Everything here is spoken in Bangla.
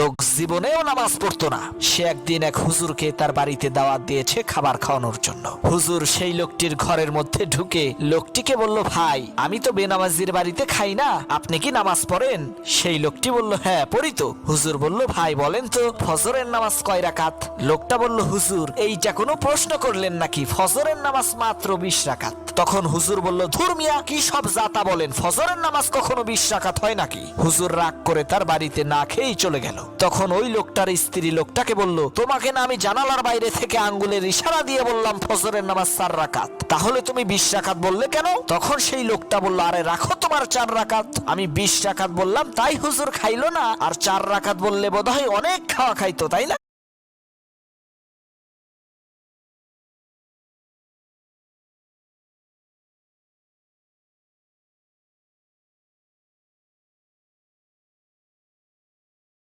লোক জীবনেও নামাজ পড়তো না। সে একদিন এক হুজুরকে তার বাড়িতে দাওয়াত দিয়েছে খাবার খাওয়ানোর জন্য। হুজুর সেই লোকটির ঘরের মধ্যে ঢুকে লোকটিকে বলল, ভাই আমি তো বেনামাজির বাড়িতে খাই না, আপনি কি নামাজ পড়েন? সেই লোকটি বলল, হ্যাঁ পড়ি তো। হুজুর বলল, ভাই বলেন তো ফজরের নামাজ কয় রাকাত? লোকটা বলল, হুজুর এইটা কোনো প্রশ্ন করলেন নাকি, ফজরের নামাজ মাত্র 20 রাকাত। তখন হুজুর বলল, ধুর মিয়া কি সব জাতা বলেন, ফজরের নামাজ কখনো 20 রাকাত হয় নাকি? হুজুর রাগ করে তার বাড়িতে না খেয়েই চলে গেল। তখন ওই লোকটার স্ত্রী লোকটাকে বলল, তোমাকে না আমি জানালার বাইরে থেকে আঙ্গুলের ইশারা দিয়ে বললাম ফজরের নামাজ 4 রাকাত, তাহলে তুমি 20 রাকাত বললে কেন? তখন সেই লোকটা বলল, আরে রাখো তোমার 4 রাকাত, আমি 20 রাকাত বললাম তাই হুজুর খাইলো না, আর 4 রাকাত বললে বোধহয় অনেক খাওয়া খাইতো, তাই না?